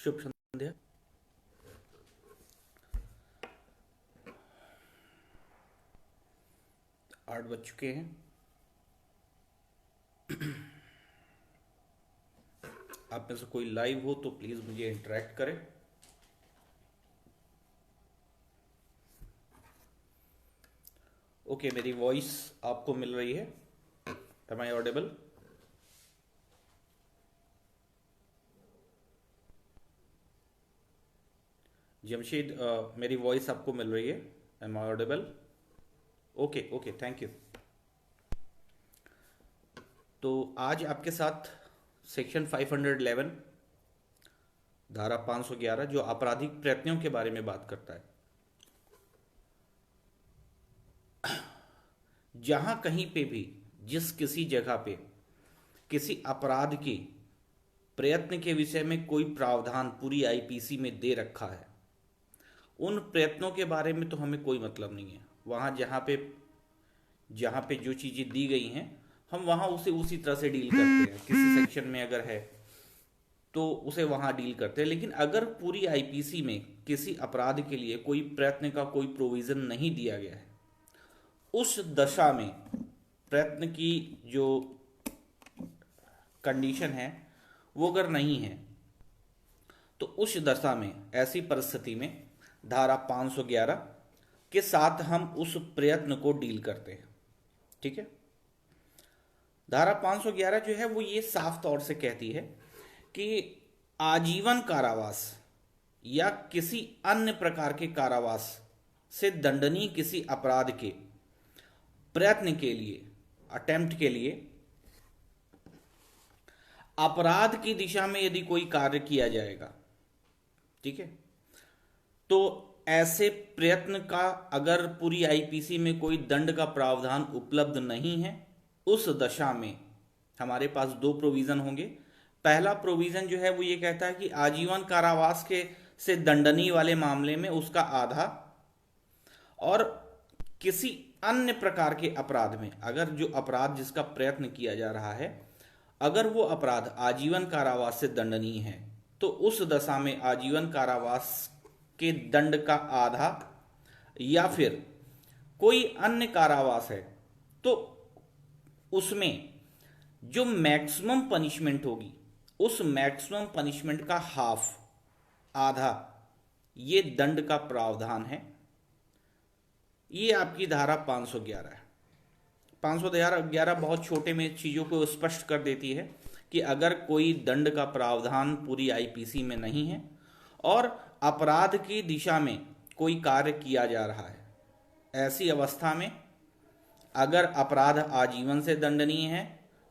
शुभ संध्या। आठ बज चुके हैं। आप में से कोई लाइव हो तो प्लीज मुझे इंटरेक्ट करें। ओके, मेरी वॉइस आपको मिल रही है? Am I Audible? जमशेद, मेरी वॉइस आपको मिल रही है? Am I audible? Okay okay, thank you. तो आज आपके साथ सेक्शन 511 धारा 511 जो आपराधिक प्रयत्नों के बारे में बात करता है। जहां कहीं पे भी जिस किसी जगह पे किसी अपराध के प्रयत्न के विषय में कोई प्रावधान पूरी आईपीसी में दे रखा है, उन प्रयत्नों के बारे में तो हमें कोई मतलब नहीं है। वहां जहां पे जो चीजें दी गई हैं, हम वहां उसे उसी तरह से डील करते हैं। किसी सेक्शन में अगर है तो उसे वहां डील करते हैं। लेकिन अगर पूरी आईपीसी में किसी अपराध के लिए कोई प्रयत्न का कोई प्रोविजन नहीं दिया गया है, उस दशा में प्रयत्न की जो कंडीशन है वो अगर नहीं है, तो उस दशा में ऐसी परिस्थिति में धारा 511 के साथ हम उस प्रयत्न को डील करते हैं। ठीक है। धारा 511 जो है वो ये साफ तौर से कहती है कि आजीवन कारावास या किसी अन्य प्रकार के कारावास से दंडनीय किसी अपराध के प्रयत्न के लिए, अटेम्प्ट के लिए, अपराध की दिशा में यदि कोई कार्य किया जाएगा, ठीक है, तो ऐसे प्रयत्न का अगर पूरी आईपीसी में कोई दंड का प्रावधान उपलब्ध नहीं है, उस दशा में हमारे पास दो प्रोविजन होंगे। पहला प्रोविजन जो है वो ये कहता है कि आजीवन कारावास के से दंडनीय वाले मामले में उसका आधा, और किसी अन्य प्रकार के अपराध में अगर जो अपराध जिसका प्रयत्न किया जा रहा है, अगर वो अपराध आजीवन कारावास से दंडनीय है, तो उस दशा में आजीवन कारावास के दंड का आधा, या फिर कोई अन्य कारावास है तो उसमें जो मैक्सिमम पनिशमेंट होगी उस मैक्सिमम पनिशमेंट का हाफ, आधा, ये दंड का प्रावधान है। ये आपकी धारा 511 है। 511 बहुत छोटे में चीजों को स्पष्ट कर देती है कि अगर कोई दंड का प्रावधान पूरी आईपीसी में नहीं है और अपराध की दिशा में कोई कार्य किया जा रहा है, ऐसी अवस्था में अगर अपराध आजीवन से दंडनीय है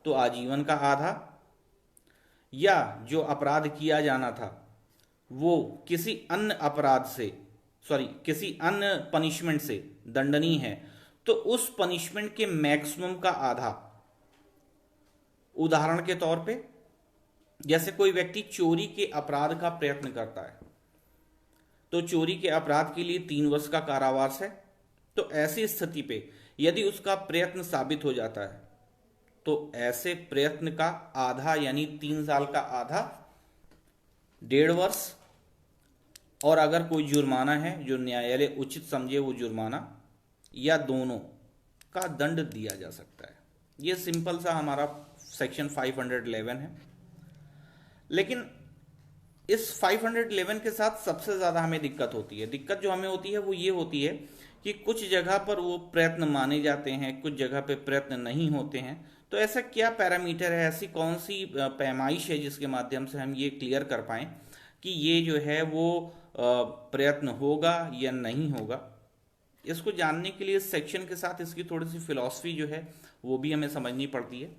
तो आजीवन का आधा, या जो अपराध किया जाना था वो किसी अन्य अपराध से, किसी अन्य पनिशमेंट से दंडनीय है, तो उस पनिशमेंट के मैक्सिमम का आधा। उदाहरण के तौर पे, जैसे कोई व्यक्ति चोरी के अपराध का प्रयत्न करता है, तो चोरी के अपराध के लिए 3 वर्ष का कारावास है। तो ऐसी स्थिति पे यदि उसका प्रयत्न साबित हो जाता है, तो ऐसे प्रयत्न का आधा यानी 3 साल का आधा 1.5 वर्ष, और अगर कोई जुर्माना है जो न्यायालय उचित समझे वो जुर्माना, या दोनों का दंड दिया जा सकता है। ये सिंपल सा हमारा सेक्शन 511 है। लेकिन इस 511 के साथ सबसे ज्यादा हमें दिक्कत होती है। दिक्कत जो हमें होती है वो ये होती है कि कुछ जगह पर वो प्रयत्न माने जाते हैं, कुछ जगह पे प्रयत्न नहीं होते हैं। तो ऐसा क्या पैरामीटर है, ऐसी कौन सी पैमाइश है जिसके माध्यम से हम ये क्लियर कर पाएं कि ये जो है वो प्रयत्न होगा या नहीं होगा? इसको जानने के लिए सेक्शन के साथ इसकी थोड़ी सी फिलॉसफी जो है वो भी हमें समझनी पड़ती है।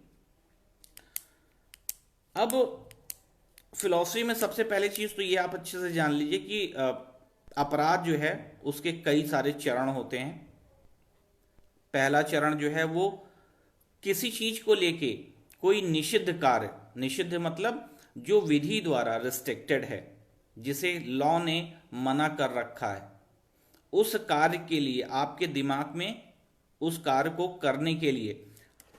अब फिलॉसफी में सबसे पहले चीज तो ये आप अच्छे से जान लीजिए कि अपराध जो है उसके कई सारे चरण होते हैं। पहला चरण जो है वो किसी चीज को लेके कोई निषिद्ध कार्य, निषिद्ध मतलब जो विधि द्वारा रिस्ट्रिक्टेड है, जिसे लॉ ने मना कर रखा है, उस कार्य के लिए आपके दिमाग में, उस कार्य को करने के लिए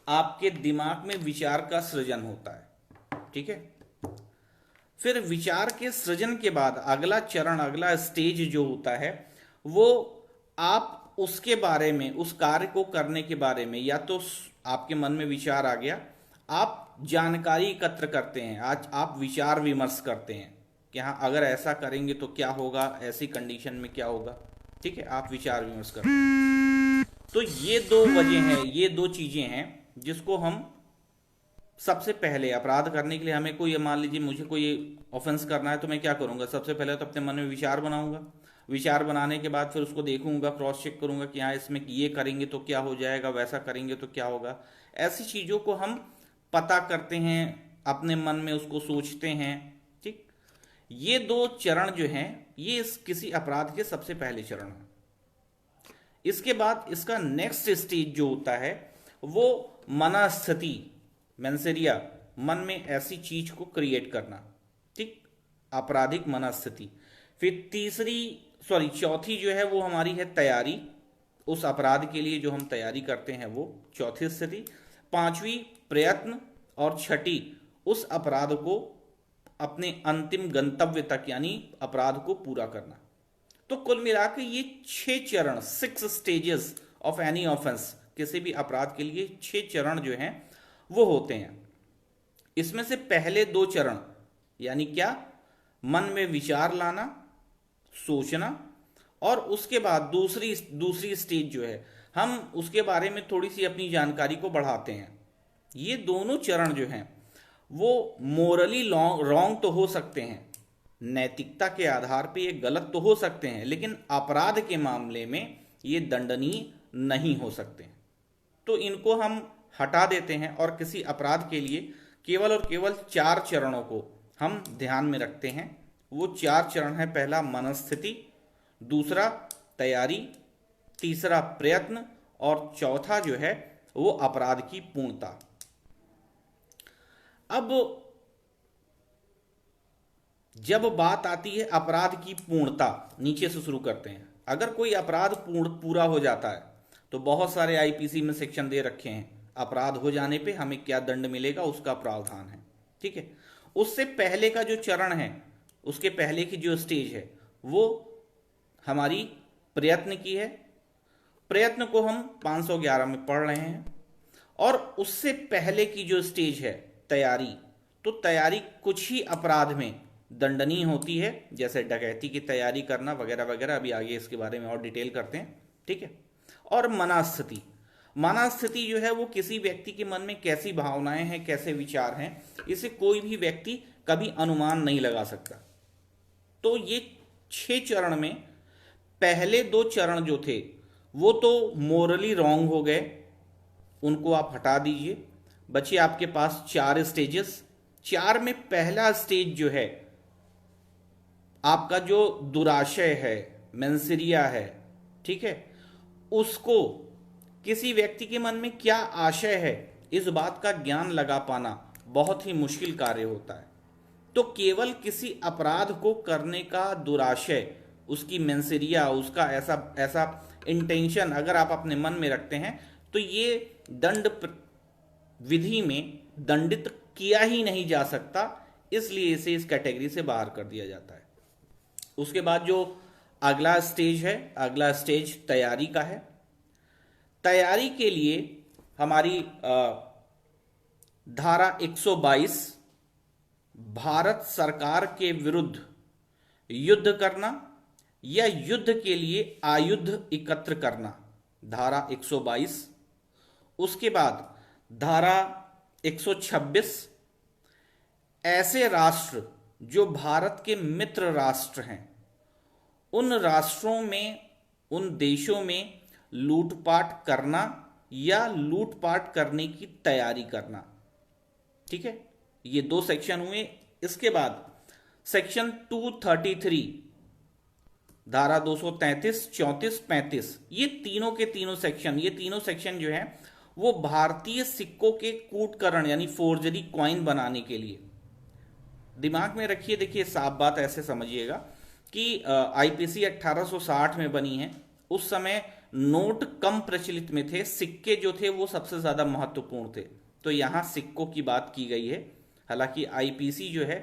आपके दिमाग में विचार का सृजन होता है। ठीक है। फिर विचार के सृजन के बाद अगला चरण, अगला स्टेज जो होता है वो आप उसके बारे में, उस कार्य को करने के बारे में, या तो आपके मन में विचार आ गया, आप जानकारी एकत्र करते हैं, आज आप विचार विमर्श करते हैं कि हाँ अगर ऐसा करेंगे तो क्या होगा, ऐसी कंडीशन में क्या होगा, ठीक है, आप विचार विमर्श करते हैं। तो ये दो वजह हैं, ये दो चीजें हैं जिसको हम सबसे पहले अपराध करने के लिए, हमें कोई, मान लीजिए मुझे कोई ऑफेंस करना है तो मैं क्या करूंगा, सबसे पहले तो अपने मन में विचार बनाऊंगा, विचार बनाने के बाद फिर उसको देखूंगा, क्रॉस चेक करूंगा कि हाँ इसमें ये करेंगे तो क्या हो जाएगा, वैसा करेंगे तो क्या होगा। ऐसी चीजों को हम पता करते हैं, अपने मन में उसको सोचते हैं, ठीक। ये दो चरण जो हैं ये किसी अपराध के सबसे पहले चरण है। इसके बाद इसका नेक्स्ट स्टेज जो होता है वो मनस्थिति, मेंसेरिया, मन में ऐसी चीज को क्रिएट करना, ठीक, आपराधिक मनस्थिति। फिर चौथी जो है वो हमारी है तैयारी, उस अपराध के लिए जो हम तैयारी करते हैं वो चौथी स्थिति। पांचवी प्रयत्न, और छठी उस अपराध को अपने अंतिम गंतव्य तक यानी अपराध को पूरा करना। तो कुल मिलाकर ये 6 चरण, 6 स्टेजेस ऑफ एनी ऑफेंस, किसी भी अपराध के लिए 6 चरण जो हैं वो होते हैं। इसमें से पहले 2 चरण यानी क्या, मन में विचार लाना, सोचना, और उसके बाद दूसरी स्टेज जो है हम उसके बारे में थोड़ी सी अपनी जानकारी को बढ़ाते हैं। ये दोनों चरण जो हैं वो मोरली रॉन्ग तो हो सकते हैं, नैतिकता के आधार पे ये गलत तो हो सकते हैं, लेकिन अपराध के मामले में ये दंडनीय नहीं हो सकते। तो इनको हम हटा देते हैं और किसी अपराध के लिए केवल और केवल 4 चरणों को हम ध्यान में रखते हैं। वो 4 चरण है, पहला मनस्थिति, दूसरा तैयारी, तीसरा प्रयत्न, और चौथा जो है वो अपराध की पूर्णता। अब जब बात आती है अपराध की पूर्णता, नीचे से शुरू करते हैं। अगर कोई अपराध पूरा हो जाता है तो बहुत सारे आईपीसी में सेक्शन दे रखे हैं, अपराध हो जाने पे हमें क्या दंड मिलेगा उसका प्रावधान है, ठीक है। उससे पहले का जो चरण है, उसके पहले की जो स्टेज है वो हमारी प्रयत्न की है। प्रयत्न को हम 511 में पढ़ रहे हैं। और उससे पहले की जो स्टेज है तैयारी, तो तैयारी कुछ ही अपराध में दंडनीय होती है, जैसे डकैती की तैयारी करना वगैरह वगैरह, अभी आगे इसके बारे में और डिटेल करते हैं, ठीक है। और मनस्थिति, मनस्थिति जो है वो किसी व्यक्ति के मन में कैसी भावनाएं हैं, कैसे विचार हैं, इसे कोई भी व्यक्ति कभी अनुमान नहीं लगा सकता। तो ये 6 चरण में पहले 2 चरण जो थे वो तो मोरली रॉन्ग हो गए, उनको आप हटा दीजिए। बचे आपके पास 4 स्टेजेस। 4 में पहला स्टेज जो है आपका जो दुराशय है, मेंसेरिया है, ठीक है, उसको किसी व्यक्ति के मन में क्या आशय है इस बात का ज्ञान लगा पाना बहुत ही मुश्किल कार्य होता है। तो केवल किसी अपराध को करने का दुराशय, उसकी मेंसेरिया, उसका ऐसा इंटेंशन अगर आप अपने मन में रखते हैं तो ये दंड विधि में दंडित किया ही नहीं जा सकता, इसलिए इसे इस कैटेगरी से बाहर कर दिया जाता है। उसके बाद जो अगला स्टेज है, अगला स्टेज तैयारी का है। तैयारी के लिए हमारी धारा 122 भारत सरकार के विरुद्ध युद्ध करना या युद्ध के लिए आयुध एकत्र करना, धारा 122। उसके बाद धारा 126 ऐसे राष्ट्र जो भारत के मित्र राष्ट्र हैं, उन राष्ट्रों में, उन देशों में लूटपाट करना या लूटपाट करने की तैयारी करना, ठीक है। ये 2 सेक्शन हुए। इसके बाद सेक्शन 233 धारा 233, 34, 35, ये तीनों के तीनों सेक्शन, ये तीनों सेक्शन जो है वो भारतीय सिक्कों के कूटकरण यानी फोर्जरी कॉइन बनाने के लिए। दिमाग में रखिए, देखिए साफ बात ऐसे समझिएगा कि आईपीसी 1860 में बनी है। उस समय नोट कम प्रचलित में थे, सिक्के जो थे वो सबसे ज्यादा महत्वपूर्ण थे, तो यहां सिक्कों की बात की गई है। हालांकि आईपीसी जो है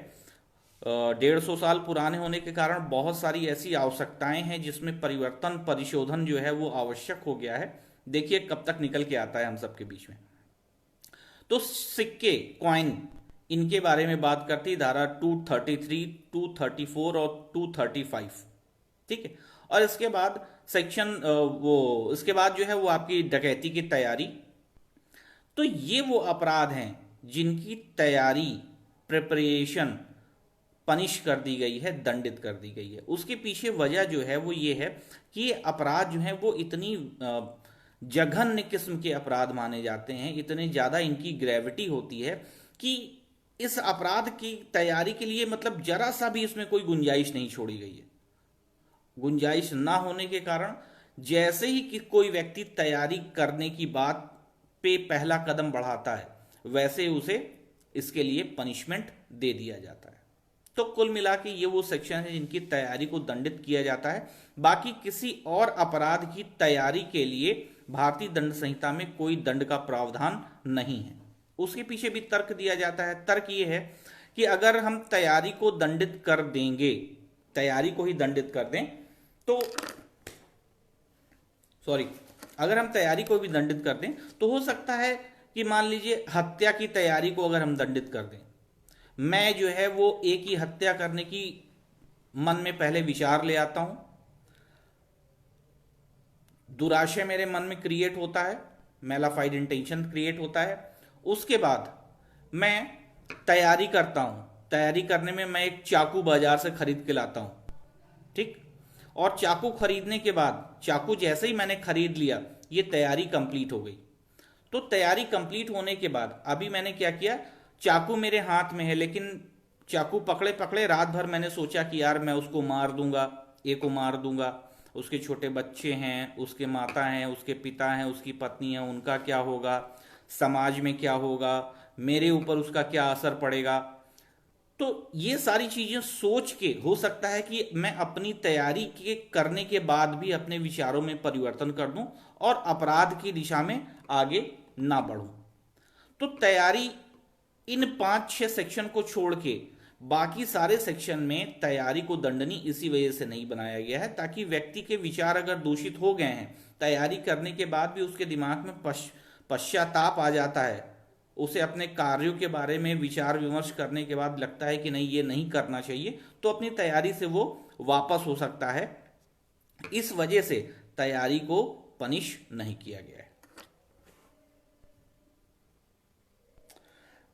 150 साल पुराने होने के कारण बहुत सारी ऐसी आवश्यकताएं हैं जिसमें परिवर्तन परिशोधन जो है वो आवश्यक हो गया है। देखिए कब तक निकल के आता है हम सबके बीच में। तो सिक्के कॉइन इनके बारे में बात करती धारा 233, 234 और 235, ठीक है। और इसके बाद सेक्शन इसके बाद जो है वो आपकी डकैती की तैयारी। तो ये वो अपराध हैं जिनकी तैयारी प्रिपरेशन पनिश कर दी गई है, दंडित कर दी गई है। उसके पीछे वजह जो है वो ये है कि ये अपराध जो है वो इतनी जघन्य किस्म के अपराध माने जाते हैं, इतने ज्यादा इनकी ग्रेविटी होती है कि इस अपराध की तैयारी के लिए मतलब जरा सा भी इसमें कोई गुंजाइश नहीं छोड़ी गई है। गुंजाइश ना होने के कारण जैसे ही कि कोई व्यक्ति तैयारी करने की बात पे पहला कदम बढ़ाता है वैसे उसे इसके लिए पनिशमेंट दे दिया जाता है। तो कुल मिला के ये वो सेक्शन है जिनकी तैयारी को दंडित किया जाता है। बाकी किसी और अपराध की तैयारी के लिए भारतीय दंड संहिता में कोई दंड का प्रावधान नहीं है। उसके पीछे भी तर्क दिया जाता है। तर्क ये है कि अगर हम तैयारी को दंडित कर देंगे, तैयारी को ही दंडित कर दें तो अगर हम तैयारी को भी दंडित कर दें तो हो सकता है कि मान लीजिए हत्या की तैयारी को अगर हम दंडित कर दें, मैं जो है वो एक ही हत्या करने की मन में पहले विचार ले आता हूं, दुराशय मेरे मन में क्रिएट होता है, मैलाफाइड इंटेंशन क्रिएट होता है। उसके बाद मैं तैयारी करता हूं, तैयारी करने में मैं एक चाकू बाजार से खरीद के लाता हूं, ठीक। और चाकू खरीदने के बाद, चाकू जैसे ही मैंने खरीद लिया, ये तैयारी कंप्लीट हो गई। तो तैयारी कंप्लीट होने के बाद अभी मैंने क्या किया, चाकू मेरे हाथ में है, लेकिन चाकू पकड़े पकड़े रात भर मैंने सोचा कि यार मैं उसको मार दूंगा, एक को मार दूंगा, उसके छोटे बच्चे हैं, उसके माता हैं, उसके पिता हैं, उसकी पत्नी है, उनका क्या होगा, समाज में क्या होगा, मेरे ऊपर उसका क्या असर पड़ेगा। तो ये सारी चीजें सोच के हो सकता है कि मैं अपनी तैयारी के करने के बाद भी अपने विचारों में परिवर्तन कर दूं और अपराध की दिशा में आगे ना बढ़ूं। तो तैयारी इन 5-6 सेक्शन को छोड़ के बाकी सारे सेक्शन में तैयारी को दंडनीय इसी वजह से नहीं बनाया गया है ताकि व्यक्ति के विचार अगर दूषित हो गए हैं, तैयारी करने के बाद भी उसके दिमाग में पश्चाताप आ जाता है, उसे अपने कार्यों के बारे में विचार विमर्श करने के बाद लगता है कि नहीं ये नहीं करना चाहिए, तो अपनी तैयारी से वो वापस हो सकता है। इस वजह से तैयारी को पनिश नहीं किया गया है।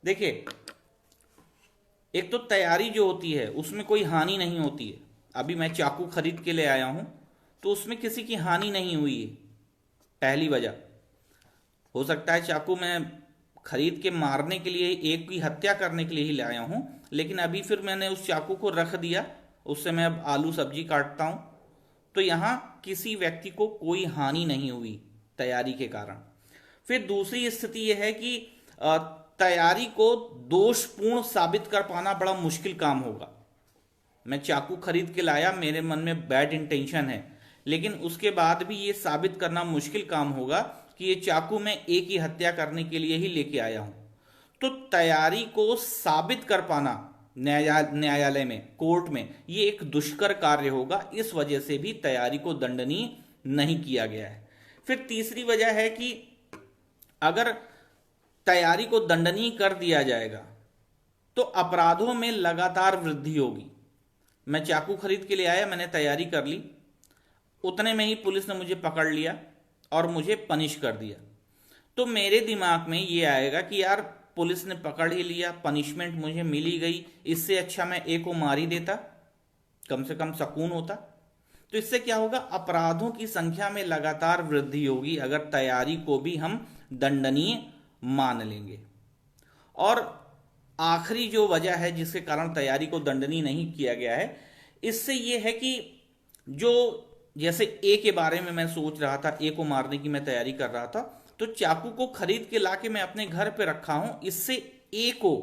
देखिए, एक तो तैयारी जो होती है उसमें कोई हानि नहीं होती है। अभी मैं चाकू खरीद के ले आया हूं तो उसमें किसी की हानि नहीं हुई है। पहली वजह हो सकता है चाकू मैं खरीद के मारने के लिए, एक की हत्या करने के लिए ही ले आया हूं, लेकिन अभी फिर मैंने उस चाकू को रख दिया, उससे मैं अब आलू सब्जी काटता हूं, तो यहां किसी व्यक्ति को कोई हानि नहीं हुई तैयारी के कारण। फिर दूसरी स्थिति यह है कि तैयारी को दोषपूर्ण साबित कर पाना बड़ा मुश्किल काम होगा। मैं चाकू खरीद के लाया, मेरे मन में बैड इंटेंशन है, लेकिन उसके बाद भी ये साबित करना मुश्किल काम होगा कि ये चाकू मैं एक ही हत्या करने के लिए ही लेके आया हूं। तो तैयारी को साबित कर पाना न्यायालय में, कोर्ट में, ये एक दुष्कर कार्य होगा। इस वजह से भी तैयारी को दंडनीय नहीं किया गया है। फिर तीसरी वजह है कि अगर तैयारी को दंडनीय कर दिया जाएगा तो अपराधों में लगातार वृद्धि होगी। मैं चाकू खरीद के ले आया, मैंने तैयारी कर ली, उतने में ही पुलिस ने मुझे पकड़ लिया और मुझे पनिश कर दिया, तो मेरे दिमाग में ये आएगा कि यार पुलिस ने पकड़ ही लिया, पनिशमेंट मुझे मिल ही गई, इससे अच्छा मैं एक को मार ही देता, कम से कम सुकून होता। तो इससे क्या होगा, अपराधों की संख्या में लगातार वृद्धि होगी अगर तैयारी को भी हम दंडनीय मान लेंगे। और आखिरी जो वजह है जिसके कारण तैयारी को दंडनीय नहीं किया गया है, इससे यह है कि जो जैसे ए के बारे में मैं सोच रहा था, ए को मारने की मैं तैयारी कर रहा था, तो चाकू को खरीद के लाके मैं अपने घर पे रखा हूं, इससे ए को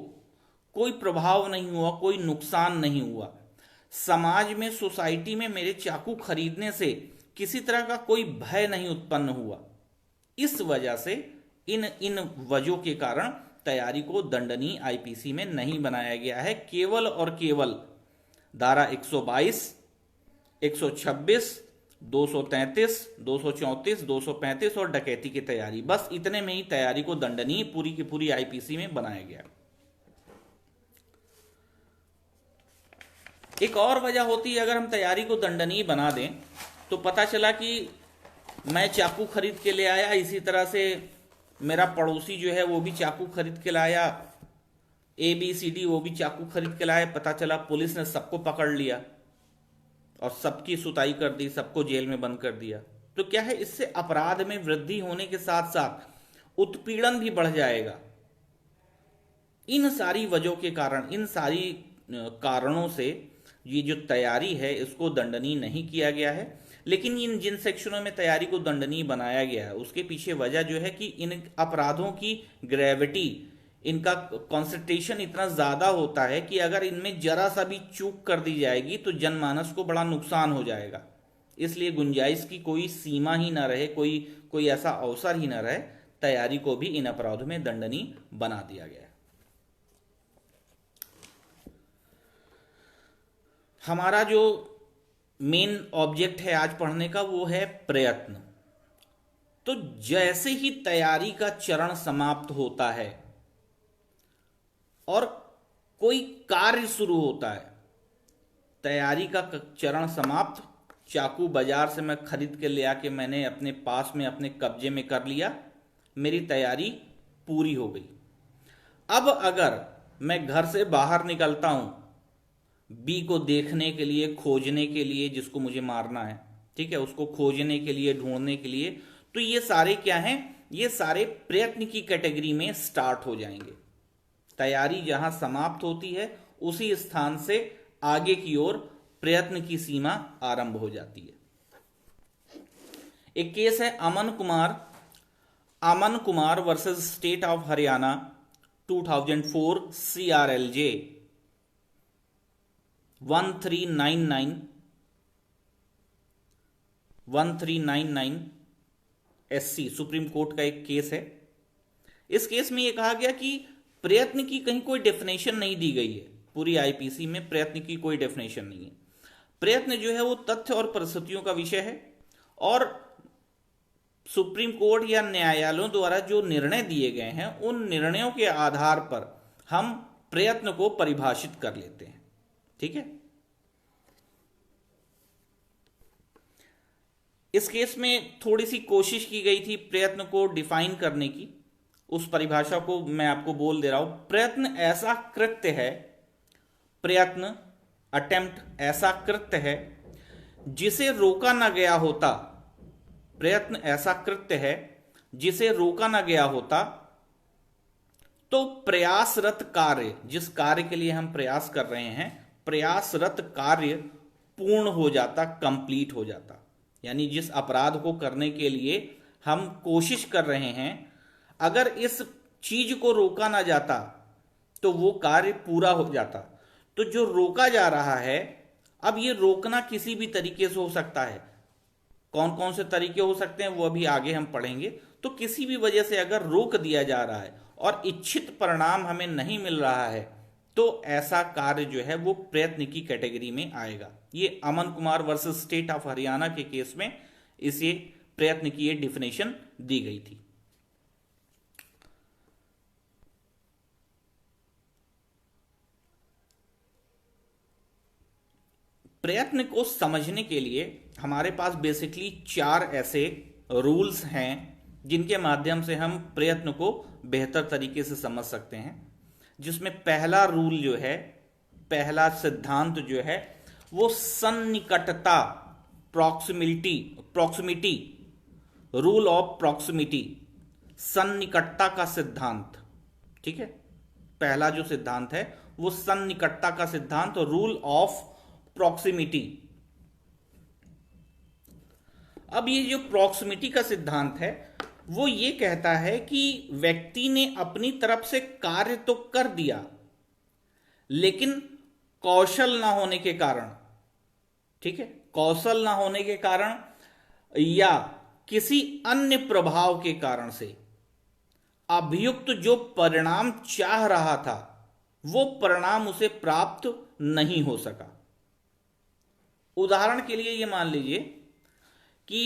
कोई प्रभाव नहीं हुआ, कोई नुकसान नहीं हुआ। समाज में, सोसाइटी में मेरे चाकू खरीदने से किसी तरह का कोई भय नहीं उत्पन्न हुआ। इस वजह से इन वजहों के कारण तैयारी को दंडनीय आईपीसी में नहीं बनाया गया है। केवल और केवल धारा 122, 126, 233, 234, 235 और डकैती की तैयारी, बस इतने में ही तैयारी को दंडनीय पूरी की पूरी आईपीसी में बनाया गया। एक और वजह होती है, अगर हम तैयारी को दंडनीय बना दें तो पता चला कि मैं चाकू खरीद के ले आया, इसी तरह से मेरा पड़ोसी जो है वो भी चाकू खरीद के लाया, ABCD वो भी चाकू खरीद के लाया, पता चला पुलिस ने सबको पकड़ लिया और सबकी सुताई कर दी, सबको जेल में बंद कर दिया। तो क्या है, इससे अपराध में वृद्धि होने के साथ साथ उत्पीड़न भी बढ़ जाएगा। इन सारी वजहों के कारण, इन सारी कारणों से ये जो तैयारी है इसको दंडनीय नहीं किया गया है। लेकिन इन जिन सेक्शनों में तैयारी को दंडनीय बनाया गया है उसके पीछे वजह जो है कि इन अपराधों की ग्रेविटी, इनका कॉन्सेंट्रेशन इतना ज्यादा होता है कि अगर इनमें जरा सा भी चूक कर दी जाएगी तो जनमानस को बड़ा नुकसान हो जाएगा। इसलिए गुंजाइश की कोई सीमा ही ना रहे, कोई ऐसा अवसर ही ना रहे, तैयारी को भी इन अपराधों में दंडनीय बना दिया गया है। हमारा जो मेन ऑब्जेक्ट है आज पढ़ने का वो है प्रयत्न। तो जैसे ही तैयारी का चरण समाप्त होता है और कोई कार्य शुरू होता है, तैयारी का चरण समाप्त, चाकू बाजार से मैं खरीद के ले आके मैंने अपने पास में अपने कब्जे में कर लिया, मेरी तैयारी पूरी हो गई। अब अगर मैं घर से बाहर निकलता हूं बी को देखने के लिए, खोजने के लिए, जिसको मुझे मारना है, ठीक है, उसको खोजने के लिए, ढूंढने के लिए, तो ये सारे क्या हैं, ये सारे प्रयत्न की कैटेगरी में स्टार्ट हो जाएंगे। तैयारी जहां समाप्त होती है उसी स्थान से आगे की ओर प्रयत्न की सीमा आरंभ हो जाती है। एक केस है Aman Kumar versus state of Haryana 2004 CRLJ 1399 SC, supreme court का एक केस है। इस केस में यह कहा गया कि प्रयत्न की कहीं कोई डेफिनेशन नहीं दी गई है, पूरी आईपीसी में प्रयत्न की कोई डेफिनेशन नहीं है। प्रयत्न जो है वो तथ्य और परिस्थितियों का विषय है और सुप्रीम कोर्ट या न्यायालयों द्वारा जो निर्णय दिए गए हैं उन निर्णयों के आधार पर हम प्रयत्न को परिभाषित कर लेते हैं, ठीक है। इस केस में थोड़ी सी कोशिश की गई थी प्रयत्न को डिफाइन करने की, उस परिभाषा को मैं आपको बोल दे रहा हूं। प्रयत्न ऐसा कृत्य है, प्रयत्न अटेम्प्ट ऐसा कृत्य है जिसे रोका ना गया होता, प्रयत्न ऐसा कृत्य है जिसे रोका ना गया होता तो प्रयासरत कार्य, जिस कार्य के लिए हम प्रयास कर रहे हैं, प्रयासरत कार्य पूर्ण हो जाता, कंप्लीट हो जाता। यानी जिस अपराध को करने के लिए हम कोशिश कर रहे हैं, अगर इस चीज को रोका ना जाता तो वो कार्य पूरा हो जाता। तो जो रोका जा रहा है, अब ये रोकना किसी भी तरीके से हो सकता है, कौन कौन से तरीके हो सकते हैं वो अभी आगे हम पढ़ेंगे। तो किसी भी वजह से अगर रोक दिया जा रहा है और इच्छित परिणाम हमें नहीं मिल रहा है तो ऐसा कार्य जो है वो प्रयत्न की कैटेगरी में आएगा। ये Aman Kumar versus state of Haryana के केस में इसे प्रयत्न की ये डिफिनेशन दी गई थी। प्रयत्न को समझने के लिए हमारे पास बेसिकली 4 ऐसे रूल्स हैं जिनके माध्यम से हम प्रयत्न को बेहतर तरीके से समझ सकते हैं। जिसमें पहला रूल जो है, पहला सिद्धांत जो है वो सन्निकटता, प्रॉक्सिमिटी, रूल ऑफ प्रॉक्सिमिटी, सन्निकटता का सिद्धांत, ठीक है। पहला जो सिद्धांत है वो सन्निकटता का सिद्धांत, रूल ऑफ प्रॉक्सिमिटी। अब ये जो प्रॉक्सिमिटी का सिद्धांत है वो ये कहता है कि व्यक्ति ने अपनी तरफ से कार्य तो कर दिया लेकिन कौशल ना होने के कारण, ठीक है, कौशल ना होने के कारण या किसी अन्य प्रभाव के कारण से अभियुक्त जो परिणाम चाह रहा था वो परिणाम उसे प्राप्त नहीं हो सका। उदाहरण के लिए ये मान लीजिए कि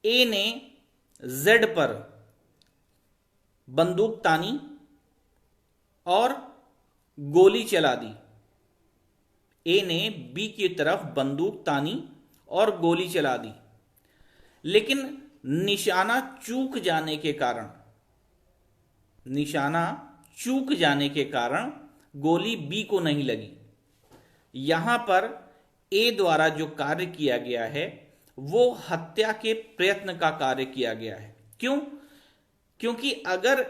ए ने जेड पर बंदूक तानी और गोली चला दी। ए ने बी की तरफ बंदूक तानी और गोली चला दी, लेकिन निशाना चूक जाने के कारण गोली बी को नहीं लगी। यहां पर ए द्वारा जो कार्य किया गया है वो हत्या के प्रयत्न का कार्य किया गया है। क्यों? क्योंकि अगर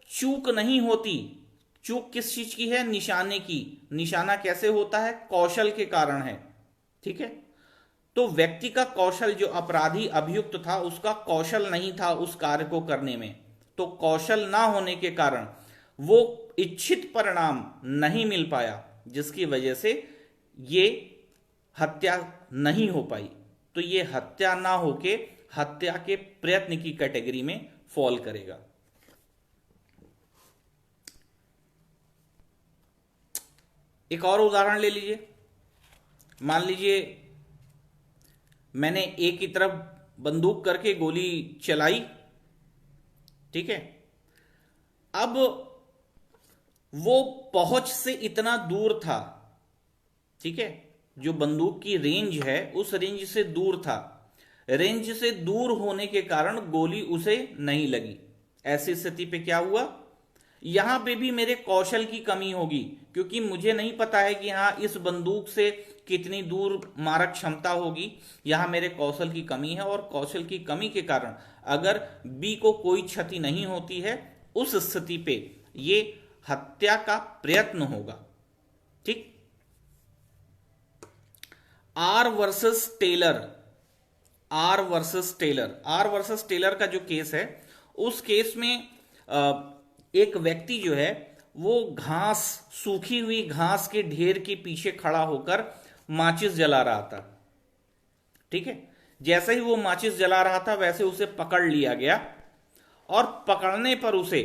चूक नहीं होती, चूक किस चीज की है? निशाने की। निशाना कैसे होता है? कौशल के कारण है। ठीक है, तो व्यक्ति का कौशल, जो अपराधी अभियुक्त था उसका कौशल नहीं था उस कार्य को करने में, तो कौशल ना होने के कारण वो इच्छित परिणाम नहीं मिल पाया, जिसकी वजह से ये हत्या नहीं हो पाई। तो ये हत्या ना होके हत्या के प्रयत्न की कैटेगरी में फॉल करेगा। एक और उदाहरण ले लीजिए। मान लीजिए मैंने ए की तरफ बंदूक करके गोली चलाई, ठीक है। अब वो पहुंच से इतना दूर था, ठीक है, जो बंदूक की रेंज है उस रेंज से दूर था। रेंज से दूर होने के कारण गोली उसे नहीं लगी। ऐसी स्थिति पे क्या हुआ? यहां पे भी मेरे कौशल की कमी होगी, क्योंकि मुझे नहीं पता है कि हाँ इस बंदूक से कितनी दूर मारक क्षमता होगी। यहां मेरे कौशल की कमी है, और कौशल की कमी के कारण अगर बी को कोई क्षति नहीं होती है, उस स्थिति पे ये हत्या का प्रयत्न होगा। ठीक। आर वर्सेस टेलर का जो केस है, उस केस में एक व्यक्ति जो है वो घास, सूखी हुई घास के ढेर के पीछे खड़ा होकर माचिस जला रहा था। ठीक है, जैसे ही वो माचिस जला रहा था वैसे उसे पकड़ लिया गया, और पकड़ने पर उसे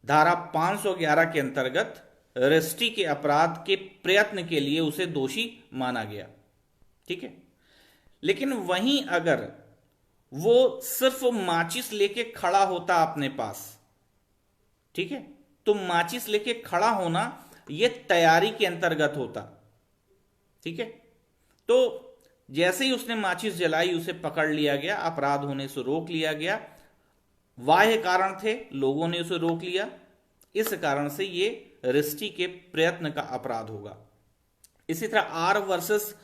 धारा 511 के अंतर्गत रष्टी के अपराध के प्रयत्न के लिए उसे दोषी माना गया। ठीक है, लेकिन वहीं अगर वो सिर्फ माचिस लेके खड़ा होता अपने पास, ठीक है, तो माचिस लेके खड़ा होना यह तैयारी के अंतर्गत होता। ठीक है, तो जैसे ही उसने माचिस जलाई उसे पकड़ लिया गया, अपराध होने से रोक लिया गया। बाह्य कारण थे, लोगों ने उसे रोक लिया, इस कारण से ये रष्टी के प्रयत्न का अपराध होगा। इसी तरह आर वर्सेस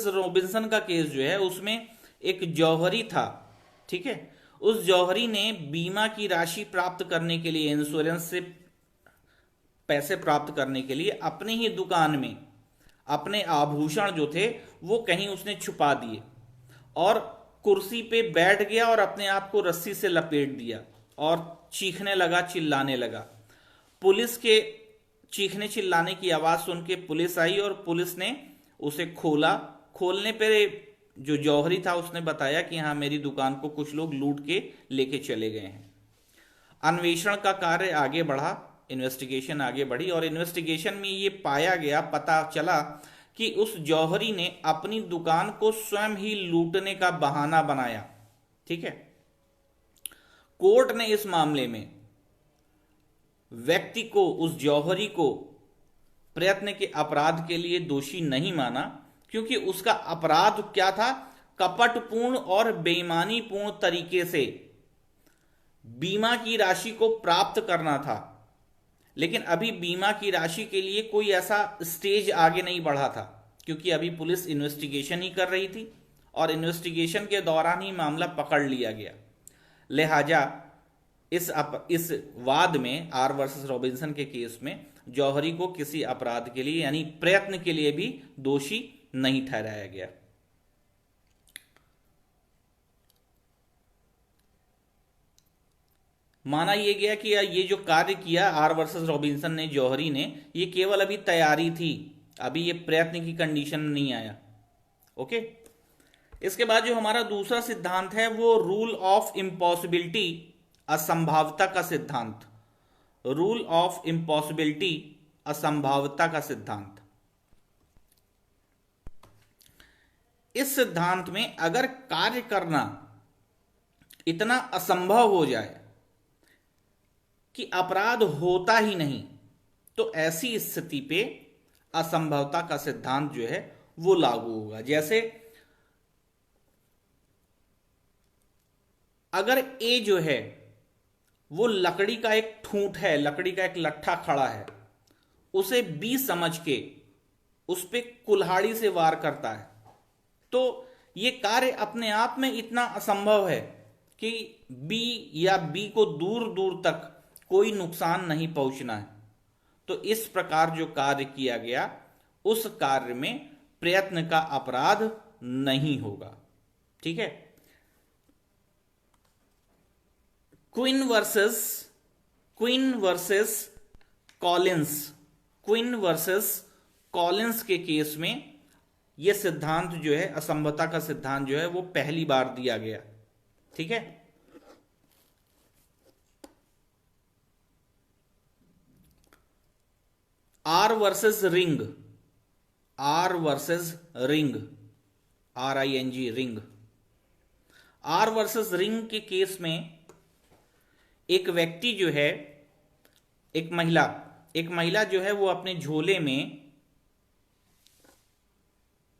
रॉबिन्सन का केस जो है, उसमें एक जौहरी था। ठीक है, उस जौहरी ने बीमा की राशि प्राप्त करने के लिए, इंश्योरेंस से पैसे प्राप्त करने के लिए अपनी ही दुकान में अपने आभूषण जो थे वो कहीं उसने छुपा दिए, और कुर्सी पे बैठ गया और अपने आप को रस्सी से लपेट दिया और चीखने लगा, चिल्लाने लगा। पुलिस के चीखने चिल्लाने की आवाज सुन के पुलिस आई और पुलिस ने उसे खोला। खोलने पर जो जौहरी था उसने बताया कि हाँ, मेरी दुकान को कुछ लोग लूट के लेके चले गए हैं। अन्वेषण का कार्य आगे बढ़ा, इन्वेस्टिगेशन आगे बढ़ी, और इन्वेस्टिगेशन में ये पाया गया, पता चला कि उस जौहरी ने अपनी दुकान को स्वयं ही लूटने का बहाना बनाया। ठीक है, कोर्ट ने इस मामले में व्यक्ति को, उस जौहरी को प्रयत्न के अपराध के लिए दोषी नहीं माना, क्योंकि उसका अपराध क्या था? कपटपूर्ण और बेईमानीपूर्ण तरीके से बीमा की राशि को प्राप्त करना था। लेकिन अभी बीमा की राशि के लिए कोई ऐसा स्टेज आगे नहीं बढ़ा था, क्योंकि अभी पुलिस इन्वेस्टिगेशन ही कर रही थी, और इन्वेस्टिगेशन के दौरान ही मामला पकड़ लिया गया। लिहाजा इस वाद में, आर वर्सेस रॉबिन्सन के केस में, जौहरी को किसी अपराध के लिए यानी प्रयत्न के लिए भी दोषी नहीं ठहराया गया। माना यह गया कि ये जो कार्य किया आर वर्सेस रॉबिन्सन ने, जौहरी ने, ये केवल अभी तैयारी थी, अभी ये प्रयत्न की कंडीशन में नहीं आया। ओके, इसके बाद जो हमारा दूसरा सिद्धांत है वो रूल ऑफ इम्पॉसिबिलिटी, असंभावता का सिद्धांत। रूल ऑफ इम्पॉसिबिलिटी, असंभाव्यता का सिद्धांत। इस सिद्धांत में अगर कार्य करना इतना असंभव हो जाए कि अपराध होता ही नहीं, तो ऐसी स्थिति पे असंभवता का सिद्धांत जो है वो लागू होगा। जैसे अगर ए जो है वो लकड़ी का एक ठूंठ है, लकड़ी का एक लट्ठा खड़ा है, उसे बी समझ के उस पे कुल्हाड़ी से वार करता है, तो ये कार्य अपने आप में इतना असंभव है कि बी या बी को दूर दूर तक कोई नुकसान नहीं पहुंचना है। तो इस प्रकार जो कार्य किया गया उस कार्य में प्रयत्न का अपराध नहीं होगा। ठीक है। क्वीन वर्सेस कॉलिंस के केस में यह सिद्धांत जो है, असंभवता का सिद्धांत जो है, वो पहली बार दिया गया। ठीक है। R versus ring, RING, R versus ring के केस में एक व्यक्ति जो है, एक महिला जो है वो अपने झोले में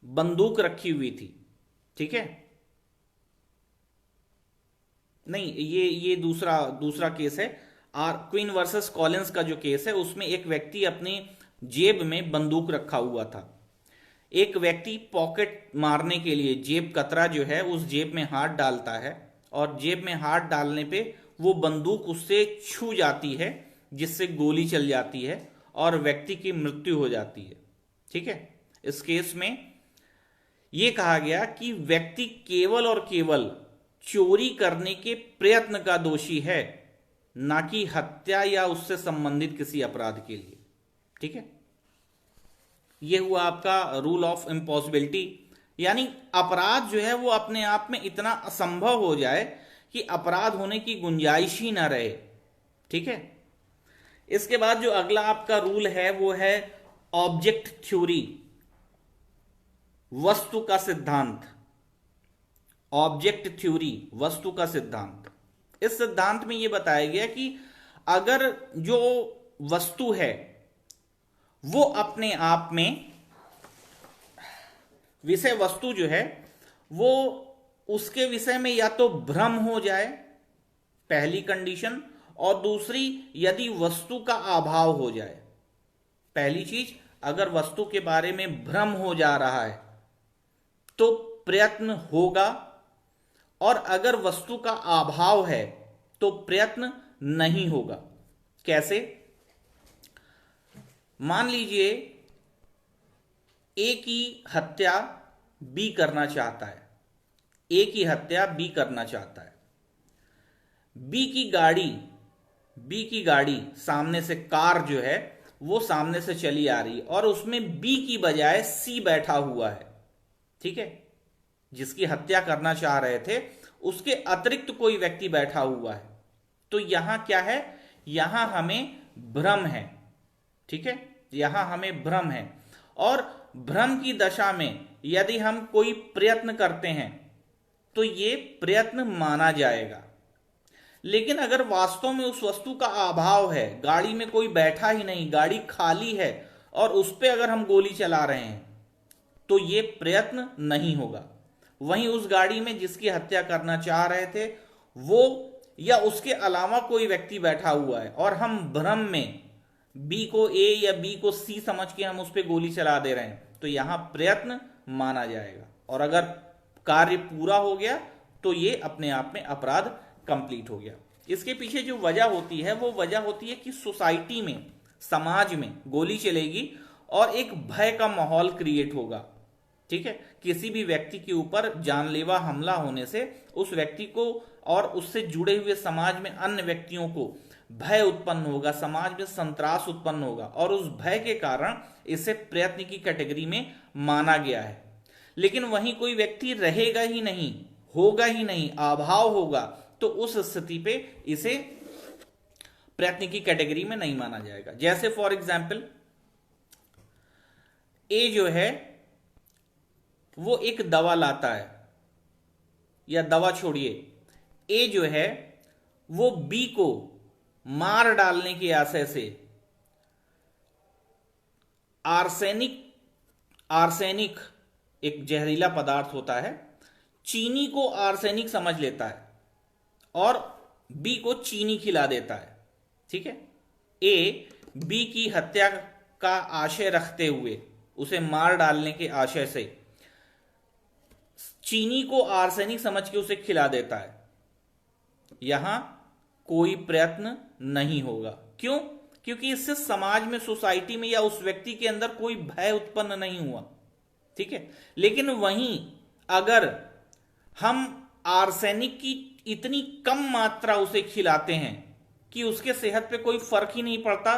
बंदूक रखी हुई थी। ठीक है। नहीं, ये दूसरा केस है। क्वीन वर्सेस कॉलिंस का जो केस है उसमें एक व्यक्ति अपनी जेब में बंदूक रखा हुआ था। एक व्यक्ति पॉकेट मारने के लिए जेब कतरा जो है उस जेब में हाथ डालता है और जेब में हाथ डालने पे वो बंदूक उससे छू जाती है, जिससे गोली चल जाती है और व्यक्ति की मृत्यु हो जाती है। ठीक है। इस केस में यह कहा गया कि व्यक्ति केवल और केवल चोरी करने के प्रयत्न का दोषी है, ना कि हत्या या उससे संबंधित किसी अपराध के लिए। ठीक है। यह हुआ आपका रूल ऑफ इम्पॉसिबिलिटी, यानी अपराध जो है वो अपने आप में इतना असंभव हो जाए कि अपराध होने की गुंजाइश ही ना रहे। ठीक है। इसके बाद जो अगला आपका रूल है वो है ऑब्जेक्ट थ्योरी, वस्तु का सिद्धांत। ऑब्जेक्ट थ्योरी, वस्तु का सिद्धांत। इस सिद्धांत में यह बताया गया कि अगर जो वस्तु है वो अपने आप में, विषय वस्तु जो है वो उसके विषय में या तो भ्रम हो जाए, पहली कंडीशन, और दूसरी यदि वस्तु का अभाव हो जाए। पहली चीज, अगर वस्तु के बारे में भ्रम हो जा रहा है तो प्रयत्न होगा, और अगर वस्तु का अभाव है तो प्रयत्न नहीं होगा। कैसे? मान लीजिए ए की हत्या बी करना चाहता है, ए की हत्या बी करना चाहता है। बी की गाड़ी सामने से, कार जो है वो सामने से चली आ रही और उसमें बी की बजाय सी बैठा हुआ है। ठीक है। जिसकी हत्या करना चाह रहे थे उसके अतिरिक्त कोई व्यक्ति बैठा हुआ है। तो यहां क्या है? यहां हमें भ्रम है। ठीक है। यहां हमें भ्रम है, और भ्रम की दशा में यदि हम कोई प्रयत्न करते हैं तो ये प्रयत्न माना जाएगा। लेकिन अगर वास्तव में उस वस्तु का अभाव है, गाड़ी में कोई बैठा ही नहीं, गाड़ी खाली है, और उस पर अगर हम गोली चला रहे हैं तो ये प्रयत्न नहीं होगा। वहीं उस गाड़ी में जिसकी हत्या करना चाह रहे थे वो या उसके अलावा कोई व्यक्ति बैठा हुआ है और हम भ्रम में बी को ए या बी को सी समझ के हम उस पर गोली चला दे रहे हैं, तो यहां प्रयत्न माना जाएगा। और अगर कार्य पूरा हो गया तो ये अपने आप में अपराध कंप्लीट हो गया। इसके पीछे जो वजह होती है वो वजह होती है कि सोसाइटी में, समाज में गोली चलेगी और एक भय का माहौल क्रिएट होगा। ठीक है। किसी भी व्यक्ति के ऊपर जानलेवा हमला होने से उस व्यक्ति को और उससे जुड़े हुए समाज में अन्य व्यक्तियों को भय उत्पन्न होगा, समाज में संत्रास उत्पन्न होगा, और उस भय के कारण इसे प्रयत्न की कैटेगरी में माना गया है। लेकिन वहीं कोई व्यक्ति रहेगा ही नहीं, होगा ही नहीं, अभाव होगा, तो उस स्थिति पे इसे प्रयत्न की कैटेगरी में नहीं माना जाएगा। जैसे फॉर एग्जाम्पल ए जो है वो एक दवा लाता है, या दवा छोड़िए, ए जो है वो बी को मार डालने के आशय से आर्सेनिक एक जहरीला पदार्थ होता है, चीनी को आर्सेनिक समझ लेता है और बी को चीनी खिला देता है। ठीक है, ए बी की हत्या का आशय रखते हुए, उसे मार डालने के आशय से चीनी को आर्सेनिक समझ के उसे खिला देता है। यहां कोई प्रयत्न नहीं होगा। क्यों? क्योंकि इससे समाज में, सोसाइटी में या उस व्यक्ति के अंदर कोई भय उत्पन्न नहीं हुआ। ठीक है, लेकिन वहीं अगर हम आर्सेनिक की इतनी कम मात्रा उसे खिलाते हैं कि उसके सेहत पे कोई फर्क ही नहीं पड़ता,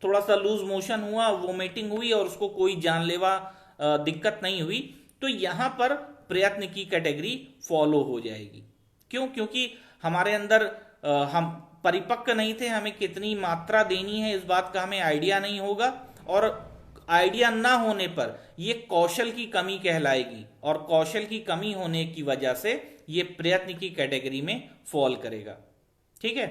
थोड़ा सा लूज मोशन हुआ, वोमिटिंग हुई और उसको कोई जानलेवा दिक्कत नहीं हुई, तो यहां पर प्रयत्न की कैटेगरी फॉलो हो जाएगी। क्यों? क्योंकि हमारे अंदर हम परिपक्व नहीं थे, हमें कितनी मात्रा देनी है इस बात का हमें आइडिया नहीं होगा, और आइडिया ना होने पर यह कौशल की कमी कहलाएगी, और कौशल की कमी होने की वजह से यह प्रयत्न की कैटेगरी में फॉल करेगा। ठीक है,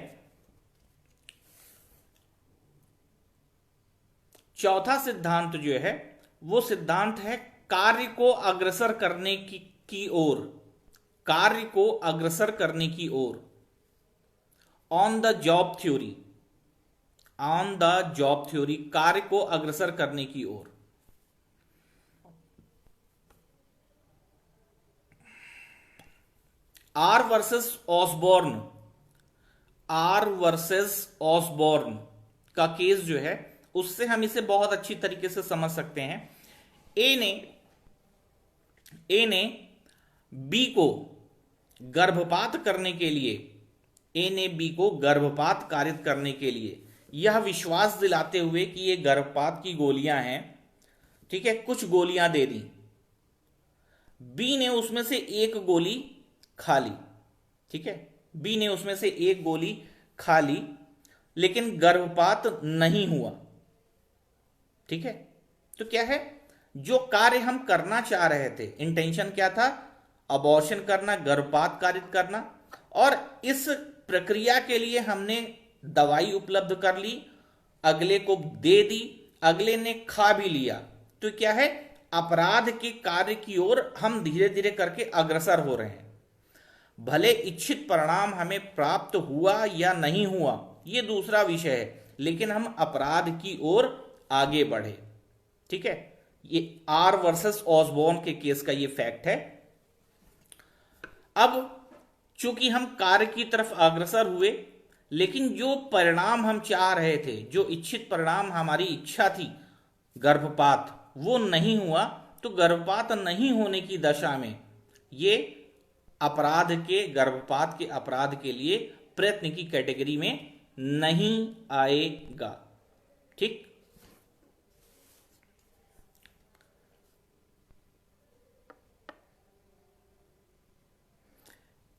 चौथा सिद्धांत जो है वो सिद्धांत है कार्य को अग्रसर करने की ओर, कार्य को अग्रसर करने की ओर, on the job theory, on the job theory, कार्य को अग्रसर करने की ओर। R versus Osborne, R versus Osborne का केस जो है उससे हम इसे बहुत अच्छी तरीके से समझ सकते हैं। ए ने बी को गर्भपात करने के लिए, ए ने बी को गर्भपात कारित करने के लिए यह विश्वास दिलाते हुए कि ये गर्भपात की गोलियां हैं, ठीक है, कुछ गोलियां दे दी। बी ने उसमें से एक गोली खा ली। ठीक है, बी ने उसमें से एक गोली खा ली, लेकिन गर्भपात नहीं हुआ। ठीक है, तो क्या है, जो कार्य हम करना चाह रहे थे, इंटेंशन क्या था, अबॉर्शन करना, गर्भपात कारित करना, और इस प्रक्रिया के लिए हमने दवाई उपलब्ध कर ली, अगले को दे दी, अगले ने खा भी लिया, तो क्या है, अपराध के कार्य की ओर हम धीरे धीरे करके अग्रसर हो रहे हैं। भले इच्छित परिणाम हमें प्राप्त हुआ या नहीं हुआ यह दूसरा विषय है, लेकिन हम अपराध की ओर आगे बढ़े। ठीक है, ये आर वर्सेस ऑसबॉर्न के केस का ये फैक्ट है। अब चूंकि हम कार्य की तरफ अग्रसर हुए, लेकिन जो परिणाम हम चाह रहे थे, जो इच्छित परिणाम हमारी इच्छा थी, गर्भपात, वो नहीं हुआ, तो गर्भपात नहीं होने की दशा में ये अपराध के, गर्भपात के अपराध के लिए प्रयत्न की कैटेगरी में नहीं आएगा। ठीक,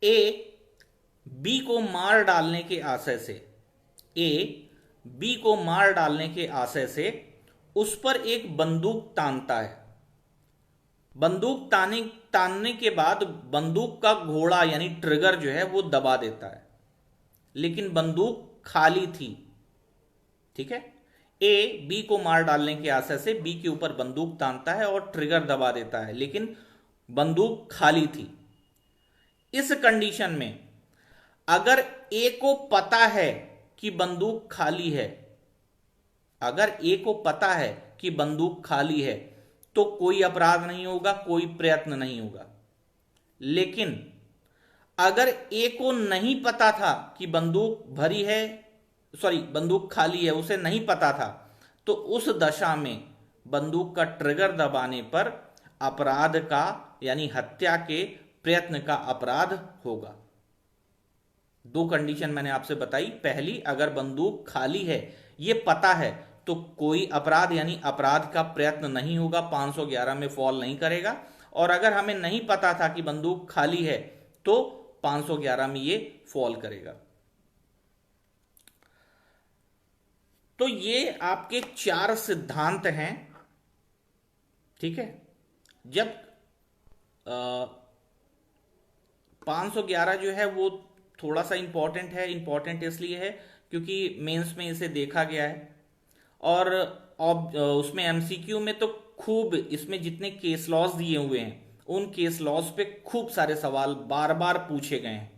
ए बी को मार डालने के आशय से, ए बी को मार डालने के आशय से उस पर एक बंदूक तानता है। बंदूक तानने के बाद बंदूक का घोड़ा यानी ट्रिगर जो है वो दबा देता है, लेकिन बंदूक खाली थी। ठीक है, ए बी को मार डालने के आशय से बी के ऊपर बंदूक तानता है और ट्रिगर दबा देता है, लेकिन बंदूक खाली थी। इस कंडीशन में अगर ए को पता है कि बंदूक खाली है, अगर ए को पता है कि बंदूक खाली है, तो कोई अपराध नहीं होगा, कोई प्रयत्न नहीं होगा। लेकिन अगर ए को नहीं पता था कि बंदूक भरी है, बंदूक खाली है, उसे नहीं पता था, तो उस दशा में बंदूक का ट्रिगर दबाने पर अपराध का यानी हत्या के प्रयत्न का अपराध होगा। दो कंडीशन मैंने आपसे बताई। पहली, अगर बंदूक खाली है, ये पता है, तो कोई अपराध यानी अपराध का प्रयत्न नहीं होगा, 511 में फॉल नहीं करेगा। और अगर हमें नहीं पता था कि बंदूक खाली है, तो 511 में ये फॉल करेगा। तो ये आपके 4 सिद्धांत हैं, ठीक है। जब 511 जो है वो थोड़ा सा इंपॉर्टेंट है, इंपॉर्टेंट इसलिए है क्योंकि मेंस में इसे देखा गया है, और उसमें एमसीक्यू में तो खूब, इसमें जितने केस लॉज दिए हुए हैं उन केस लॉज पे खूब सारे सवाल बार बार पूछे गए हैं,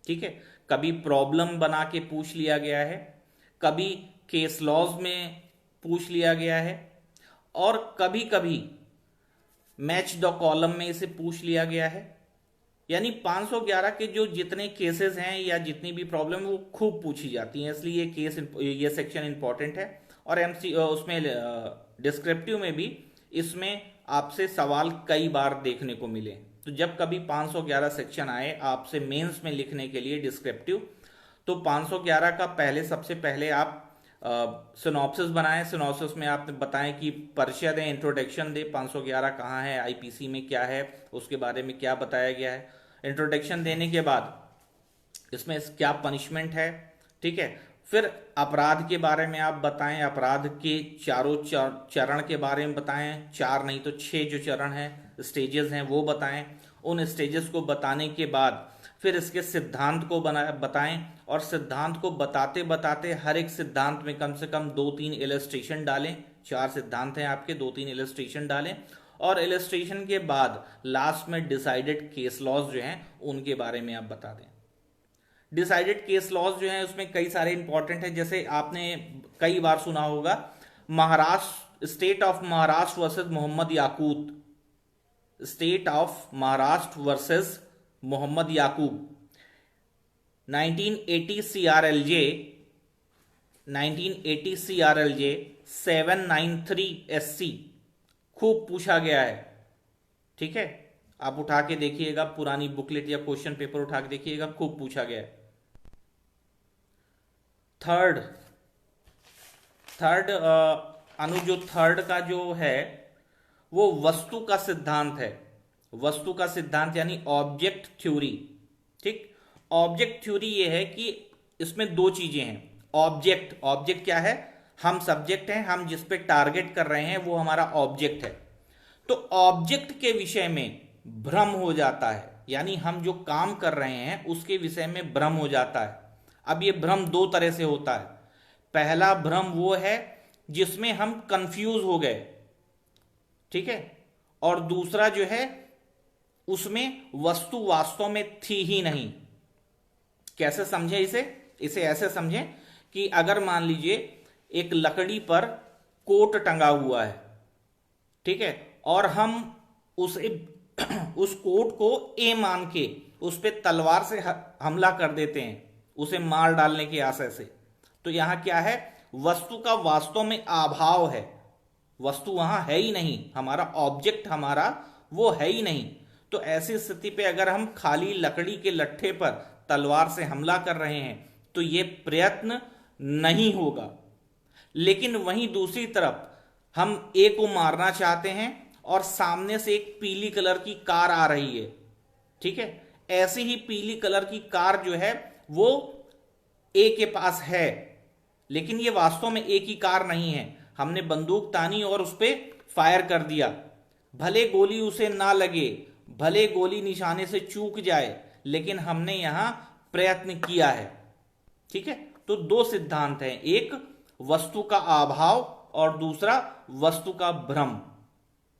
ठीक है। कभी प्रॉब्लम बना के पूछ लिया गया है, कभी केस लॉज में पूछ लिया गया है, और कभी कभी मैच द कॉलम में इसे पूछ लिया गया है। यानी 511 के जो जितने केसेस हैं या जितनी भी प्रॉब्लम वो खूब पूछी जाती हैं, इसलिए ये सेक्शन इंपॉर्टेंट है। और एमसी उसमें डिस्क्रिप्टिव में भी इसमें आपसे सवाल कई बार देखने को मिले। तो जब कभी 511 सेक्शन आए आपसे मेंस में लिखने के लिए डिस्क्रिप्टिव, तो 511 का सबसे पहले आप सिनॉप्सिस बनाएं। सिनॉप्सिस में आप बताएं कि परिचय दें, इंट्रोडक्शन दें, 511 कहाँ है, आईपीसी में क्या है, उसके बारे में क्या बताया गया है। इंट्रोडक्शन देने के बाद इसमें क्या पनिशमेंट है, ठीक है। फिर अपराध के बारे में आप बताएं, अपराध के चारों चरण के बारे में बताएं, 4 नहीं तो 6 जो चरण हैं, स्टेजेस हैं, वो बताएं। उन स्टेजेस को बताने के बाद फिर इसके सिद्धांत को बताएं, और सिद्धांत को बताते बताते हर एक सिद्धांत में कम से कम 2-3 इलस्ट्रेशन डालें। 4 सिद्धांत हैं आपके, 2-3 इलस्ट्रेशन डालें, और इलस्ट्रेशन के बाद लास्ट में डिसाइडेड केस लॉज जो हैं उनके बारे में आप बता दें। डिसाइडेड केस लॉज जो हैं उसमें कई सारे इंपॉर्टेंट हैं, जैसे आपने कई बार सुना होगा Maharashtra, state of Maharashtra versus Mohammad Yakut, state of Maharashtra versus Mohammad Yakub, 1980 CRLJ 793 SC, खूब पूछा गया है, ठीक है। आप उठा के देखिएगा पुरानी बुकलेट या क्वेश्चन पेपर उठा के देखिएगा, खूब पूछा गया है। थर्ड जो थर्ड का जो है वो वस्तु का सिद्धांत है। वस्तु का सिद्धांत यानी ऑब्जेक्ट थ्योरी, ठीक। ऑब्जेक्ट थ्योरी ये है कि इसमें 2 चीजें हैं। ऑब्जेक्ट क्या है, हम सब्जेक्ट हैं, हम जिस पे टारगेट कर रहे हैं वो हमारा ऑब्जेक्ट है। तो ऑब्जेक्ट के विषय में भ्रम हो जाता है, यानी हम जो काम कर रहे हैं उसके विषय में भ्रम हो जाता है। अब ये भ्रम 2 तरह से होता है। पहला भ्रम वो है जिसमें हम कंफ्यूज हो गए, ठीक है, और दूसरा जो है उसमें वस्तु वास्तव में थी ही नहीं। कैसे समझे इसे ऐसे समझें कि अगर मान लीजिए एक लकड़ी पर कोट टंगा हुआ है, ठीक है, और हम उसे उस कोट को ए मान के उस पे तलवार से हमला कर देते हैं उसे मार डालने के आशय से, तो यहां क्या है, वस्तु का वास्तव में अभाव है, वस्तु वहां है ही नहीं, हमारा ऑब्जेक्ट हमारा वो है ही नहीं। तो ऐसी स्थिति पे अगर हम खाली लकड़ी के लट्ठे पर तलवार से हमला कर रहे हैं तो ये प्रयत्न नहीं होगा। लेकिन वहीं दूसरी तरफ हम ए को मारना चाहते हैं और सामने से एक पीली कलर की कार आ रही है, ठीक है, ऐसी ही पीली कलर की कार जो है वो ए के पास है, लेकिन ये वास्तव में ए की कार नहीं है। हमने बंदूक तानी और उस पर फायर कर दिया, भले गोली उसे ना लगे, भले गोली निशाने से चूक जाए, लेकिन हमने यहां प्रयत्न किया है, ठीक है। तो 2 सिद्धांत हैं, एक वस्तु का अभाव और दूसरा वस्तु का भ्रम,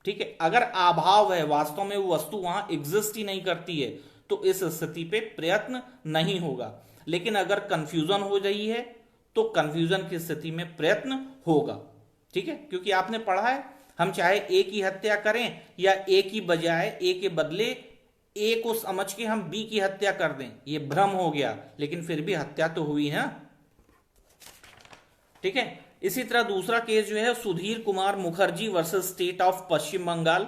ठीक है। अगर अभाव है, वास्तव में वो वस्तु वहां एग्जिस्ट ही नहीं करती है, तो इस स्थिति पे प्रयत्न नहीं होगा। लेकिन अगर कंफ्यूजन हो रही है तो कंफ्यूजन की स्थिति में प्रयत्न होगा, ठीक है। क्योंकि आपने पढ़ा है हम चाहे ए की हत्या करें या ए की बजाय ए के बदले ए को समझ के हम बी की हत्या कर दें, ये भ्रम हो गया, लेकिन फिर भी हत्या तो हुई ना, ठीक है। इसी तरह दूसरा केस जो है Sudhir Kumar Mukherjee versus state of Paschim Bengal,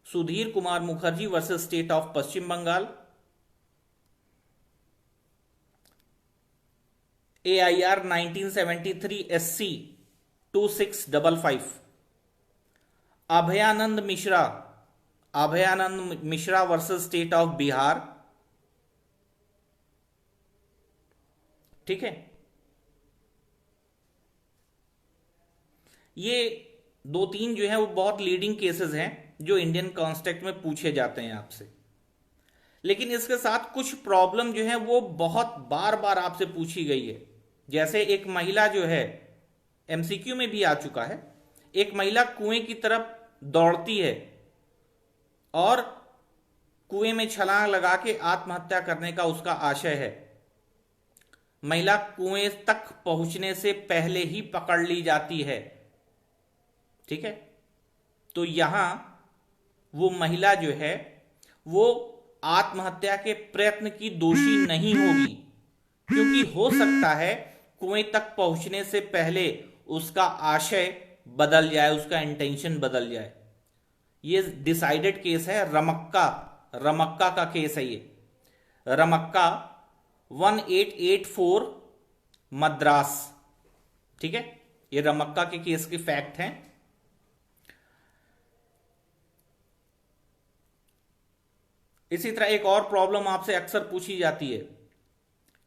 Sudhir Kumar Mukherjee versus state of Paschim Bengal, AIR 1973 SC 2655, Abhayanand Mishra versus state of Bihar, ठीक है। ये दो तीन जो है वो बहुत लीडिंग केसेस हैं जो इंडियन कॉन्स्टेक्ट में पूछे जाते हैं आपसे। लेकिन इसके साथ कुछ प्रॉब्लम जो है वो बहुत बार बार आपसे पूछी गई है। जैसे एक महिला जो है, एमसीक्यू में भी आ चुका है, एक महिला कुएं की तरफ दौड़ती है और कुएं में छलांग लगा के आत्महत्या करने का उसका आशय है। महिला कुएं तक पहुंचने से पहले ही पकड़ ली जाती है। ठीक है, तो यहां वो महिला जो है वो आत्महत्या के प्रयत्न की दोषी नहीं होगी, क्योंकि हो सकता है कुएं तक पहुंचने से पहले उसका आशय बदल जाए, उसका इंटेंशन बदल जाए। ये डिसाइडेड केस है, रमक्का रमक्का का केस है ये, रमक्का 1884 मद्रास। ठीक है, ये रमक्का के केस के फैक्ट हैं। इसी तरह एक और प्रॉब्लम आपसे अक्सर पूछी जाती है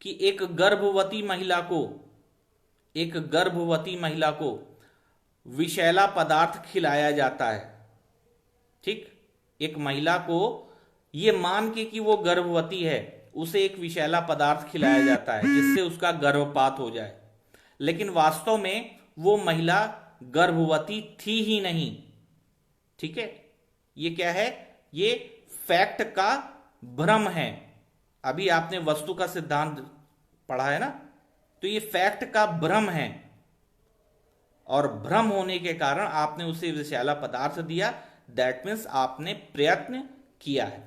कि एक गर्भवती महिला को विषैला पदार्थ खिलाया जाता है। ठीक, एक महिला को ये मान के कि वो गर्भवती है, उसे एक विषैला पदार्थ खिलाया जाता है जिससे उसका गर्भपात हो जाए, लेकिन वास्तव में वो महिला गर्भवती थी ही नहीं। ठीक है, ये क्या है? ये फैक्ट का भ्रम है। अभी आपने वस्तु का सिद्धांत पढ़ा है ना, तो ये फैक्ट का भ्रम है, और भ्रम होने के कारण आपने उसे विषैला पदार्थ दिया, दैट मीन्स आपने प्रयत्न किया है।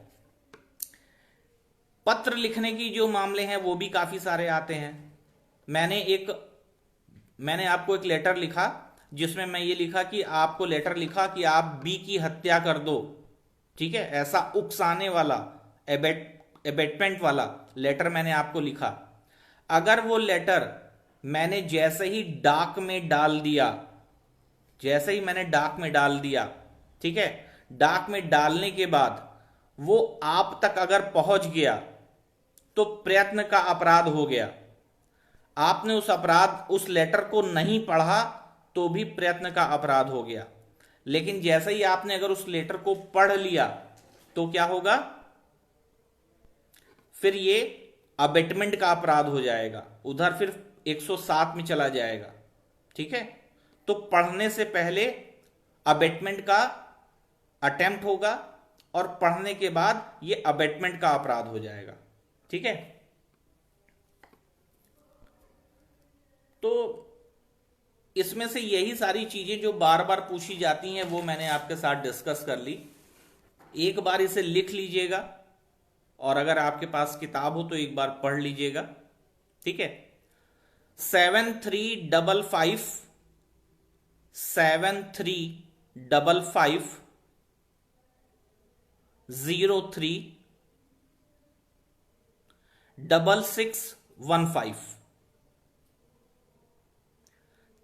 पत्र लिखने की जो मामले हैं वो भी काफी सारे आते हैं। मैंने आपको एक लेटर लिखा जिसमें मैं ये लिखा कि आपको लेटर लिखा कि आप बी की हत्या कर दो। ठीक है, ऐसा उकसाने वाला, एबेटमेंट वाला लेटर मैंने आपको लिखा। अगर वो लेटर मैंने जैसे ही डाक में डाल दिया, ठीक है, डाक में डालने के बाद वो आप तक अगर पहुंच गया तो प्रयत्न का अपराध हो गया। आपने उस लेटर को नहीं पढ़ा तो भी प्रयत्न का अपराध हो गया। लेकिन जैसे ही आपने अगर उस लेटर को पढ़ लिया तो क्या होगा? फिर ये अबेटमेंट का अपराध हो जाएगा, उधर फिर 107 में चला जाएगा। ठीक है, तो पढ़ने से पहले अबेटमेंट का अटेम्प्ट होगा और पढ़ने के बाद ये अबेटमेंट का अपराध हो जाएगा। ठीक है, तो इसमें से यही सारी चीजें जो बार बार पूछी जाती हैं वो मैंने आपके साथ डिस्कस कर ली। एक बार इसे लिख लीजिएगा, और अगर आपके पास किताब हो तो एक बार पढ़ लीजिएगा। ठीक है, 7355 7355 03 6615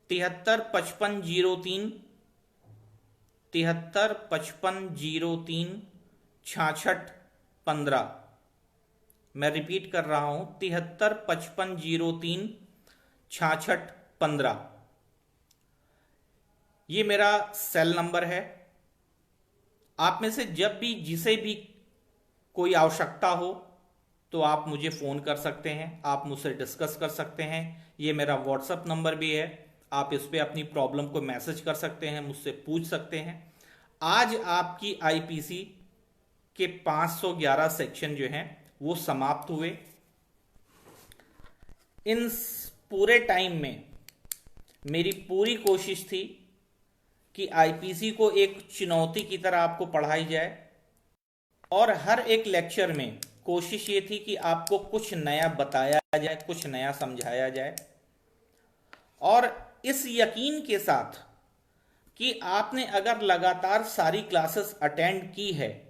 735503 735503 6615। मैं रिपीट कर रहा हूं, 735503 6615। ये मेरा सेल नंबर है। आप में से जब भी जिसे भी कोई आवश्यकता हो तो आप मुझे फ़ोन कर सकते हैं, आप मुझसे डिस्कस कर सकते हैं। ये मेरा व्हाट्सअप नंबर भी है, आप इस पर अपनी प्रॉब्लम को मैसेज कर सकते हैं, मुझसे पूछ सकते हैं। आज आपकी आईपीसी के 511 सेक्शन जो हैं वो समाप्त हुए। इन पूरे टाइम में मेरी पूरी कोशिश थी कि आईपीसी को एक चुनौती की तरह आपको पढ़ाई जाए, और हर एक लेक्चर में कोशिश ये थी कि आपको कुछ नया बताया जाए, कुछ नया समझाया जाए, और इस यकीन के साथ कि आपने अगर लगातार सारी क्लासेस अटेंड की है,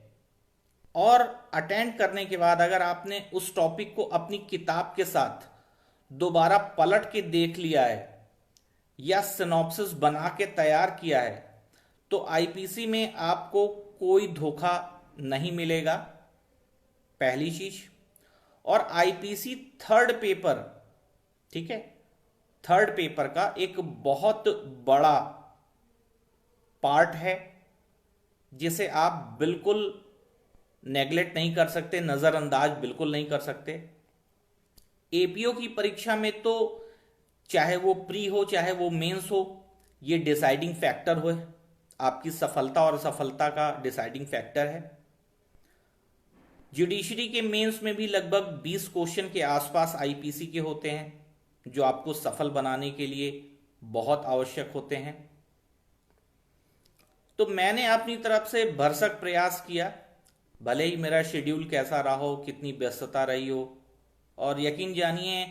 और अटेंड करने के बाद अगर आपने उस टॉपिक को अपनी किताब के साथ दोबारा पलट के देख लिया है या सिनॉप्सिस बना के तैयार किया है, तो आईपीसी में आपको कोई धोखा नहीं मिलेगा, पहली चीज। और आईपीसी थर्ड पेपर, ठीक है, थर्ड पेपर का एक बहुत बड़ा पार्ट है जिसे आप बिल्कुल नेगलेक्ट नहीं कर सकते, नज़रअंदाज बिल्कुल नहीं कर सकते। एपीओ की परीक्षा में तो चाहे वो प्री हो चाहे वो मेंस हो, ये डिसाइडिंग फैक्टर हो, आपकी सफलता और असफलता का डिसाइडिंग फैक्टर है। जुडिशरी के मेंस में भी लगभग 20 क्वेश्चन के आसपास आईपीसी के होते हैं जो आपको सफल बनाने के लिए बहुत आवश्यक होते हैं। तो मैंने अपनी तरफ से भरसक प्रयास किया, भले ही मेरा शेड्यूल कैसा रहा हो, कितनी व्यस्तता रही हो, और यकीन जानिए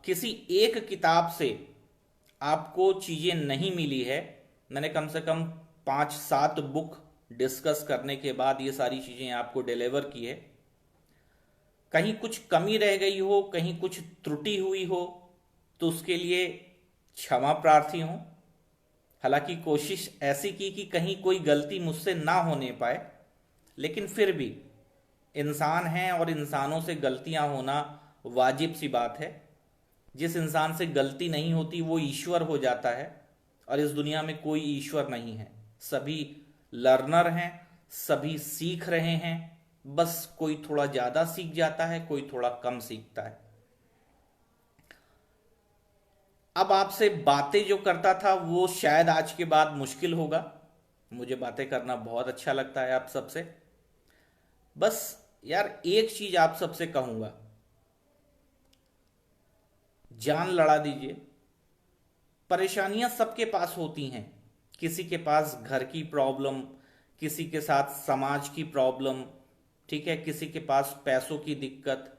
किसी एक किताब से आपको चीज़ें नहीं मिली है। मैंने कम से कम 5-7 बुक डिस्कस करने के बाद ये सारी चीज़ें आपको डिलीवर की है। कहीं कुछ कमी रह गई हो, कहीं कुछ त्रुटि हुई हो, तो उसके लिए क्षमा प्रार्थी हूँ। हालांकि कोशिश ऐसी की कि कहीं कोई गलती मुझसे ना होने पाए, लेकिन फिर भी इंसान हैं और इंसानों से गलतियां होना वाजिब सी बात है। जिस इंसान से गलती नहीं होती वो ईश्वर हो जाता है, और इस दुनिया में कोई ईश्वर नहीं है। सभी लर्नर हैं, सभी सीख रहे हैं, बस कोई थोड़ा ज़्यादा सीख जाता है, कोई थोड़ा कम सीखता है। अब आपसे बातें जो करता था वो शायद आज के बाद मुश्किल होगा। मुझे बातें करना बहुत अच्छा लगता है आप सबसे। बस यार एक चीज आप सबसे कहूंगा, जान लड़ा दीजिए। परेशानियां सबके पास होती हैं, किसी के पास घर की प्रॉब्लम, किसी के साथ समाज की प्रॉब्लम, ठीक है, किसी के पास पैसों की दिक्कत।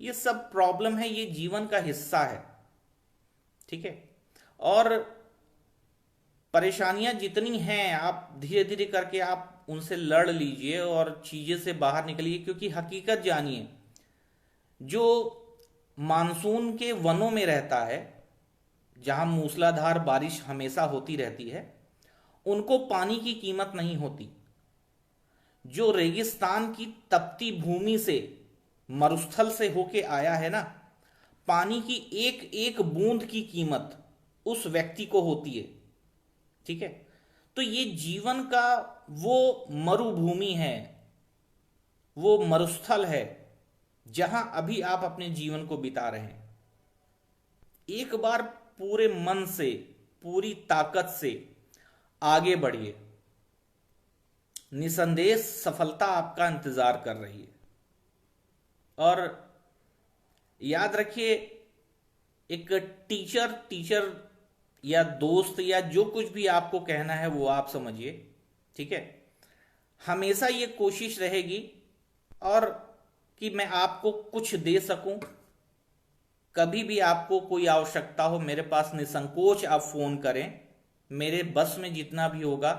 ये सब प्रॉब्लम है, ये जीवन का हिस्सा है, ठीक है। और परेशानियां जितनी हैं आप धीरे धीरे करके आप उनसे लड़ लीजिए और चीजें से बाहर निकलिए, क्योंकि हकीकत जानिए, जो मानसून के वनों में रहता है जहां मूसलाधार बारिश हमेशा होती रहती है, उनको पानी की कीमत नहीं होती। जो रेगिस्तान की तपती भूमि से, मरुस्थल से होके आया है ना, पानी की एक एक बूंद की कीमत उस व्यक्ति को होती है, ठीक है। तो ये जीवन का वो मरुभूमि है, वो मरुस्थल है जहां अभी आप अपने जीवन को बिता रहे हैं। एक बार पूरे मन से, पूरी ताकत से आगे बढ़िए, निसंदेह सफलता आपका इंतजार कर रही है। और याद रखिए, एक टीचर या दोस्त या जो कुछ भी आपको कहना है वो आप समझिए, ठीक है। हमेशा ये कोशिश रहेगी और कि मैं आपको कुछ दे सकूं। कभी भी आपको कोई आवश्यकता हो, मेरे पास निसंकोच आप फोन करें। मेरे बस में जितना भी होगा,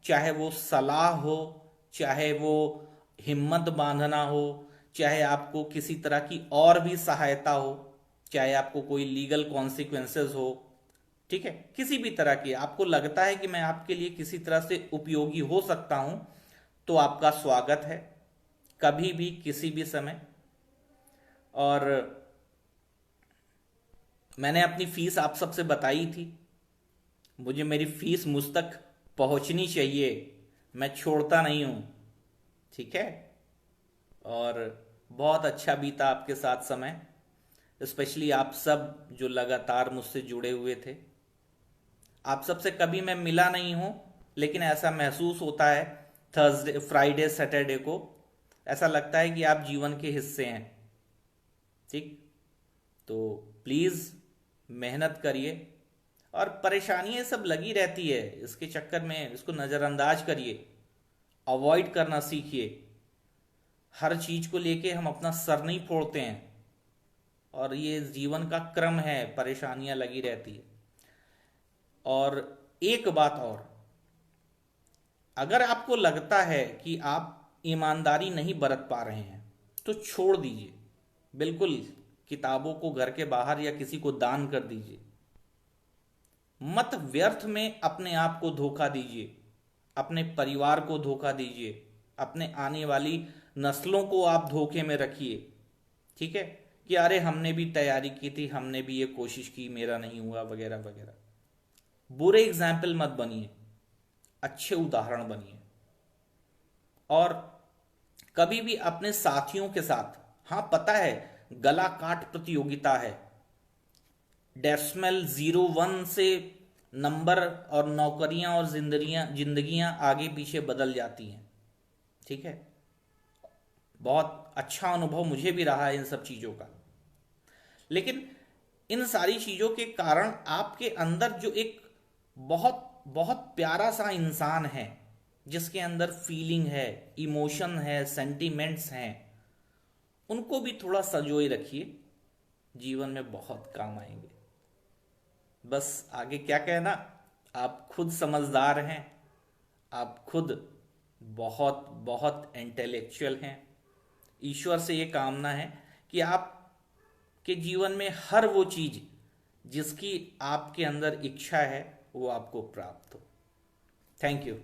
चाहे वो सलाह हो, चाहे वो हिम्मत बांधना हो, चाहे आपको किसी तरह की और भी सहायता हो, चाहे आपको कोई लीगल कॉन्सिक्वेंसेस हो, ठीक है, किसी भी तरह की आपको लगता है कि मैं आपके लिए किसी तरह से उपयोगी हो सकता हूं, तो आपका स्वागत है कभी भी, किसी भी समय। और मैंने अपनी फीस आप सबसे बताई थी, मुझे मेरी फीस मुझ तक पहुंचनी चाहिए, मैं छोड़ता नहीं हूं, ठीक है। और बहुत अच्छा बीता आपके साथ समय, स्पेशली आप सब जो लगातार मुझसे जुड़े हुए थे। आप सबसे कभी मैं मिला नहीं हूं, लेकिन ऐसा महसूस होता है थर्सडे, फ्राइडे, सैटरडे को ऐसा लगता है कि आप जीवन के हिस्से हैं, ठीक। तो प्लीज़ मेहनत करिए, और परेशानियां सब लगी रहती है, इसके चक्कर में इसको नज़रअंदाज करिए, अवॉइड करना सीखिए। हर चीज़ को लेके हम अपना सर नहीं फोड़ते हैं, और ये जीवन का क्रम है, परेशानियां लगी रहती है। और एक बात और, अगर आपको लगता है कि आप ईमानदारी नहीं बरत पा रहे हैं तो छोड़ दीजिए, बिल्कुल किताबों को घर के बाहर या किसी को दान कर दीजिए। मत व्यर्थ में अपने आप को धोखा दीजिए, अपने परिवार को धोखा दीजिए, अपने आने वाली नस्लों को आप धोखे में रखिए, ठीक है, कि अरे हमने भी तैयारी की थी, हमने भी ये कोशिश की, मेरा नहीं हुआ, वगैरह वगैरह। बुरे एग्जाम्पल मत बनिए, अच्छे उदाहरण बनिए। और कभी भी अपने साथियों के साथ, हाँ पता है गला काट प्रतियोगिता है, डेसिमल 01 से नंबर और नौकरियां और जिंदगियां आगे पीछे बदल जाती हैं, ठीक है। बहुत अच्छा अनुभव मुझे भी रहा है इन सब चीज़ों का। लेकिन इन सारी चीज़ों के कारण आपके अंदर जो एक बहुत बहुत प्यारा सा इंसान है, जिसके अंदर फीलिंग है, इमोशन है, सेंटिमेंट्स हैं, उनको भी थोड़ा संजोए रखिए, जीवन में बहुत काम आएंगे। बस आगे क्या कहना, आप खुद समझदार हैं, आप खुद बहुत बहुत इंटेलेक्चुअल हैं। ईश्वर से ये कामना है कि आपके जीवन में हर वो चीज़ जिसकी आपके अंदर इच्छा है वो आपको प्राप्त हो। Thank you.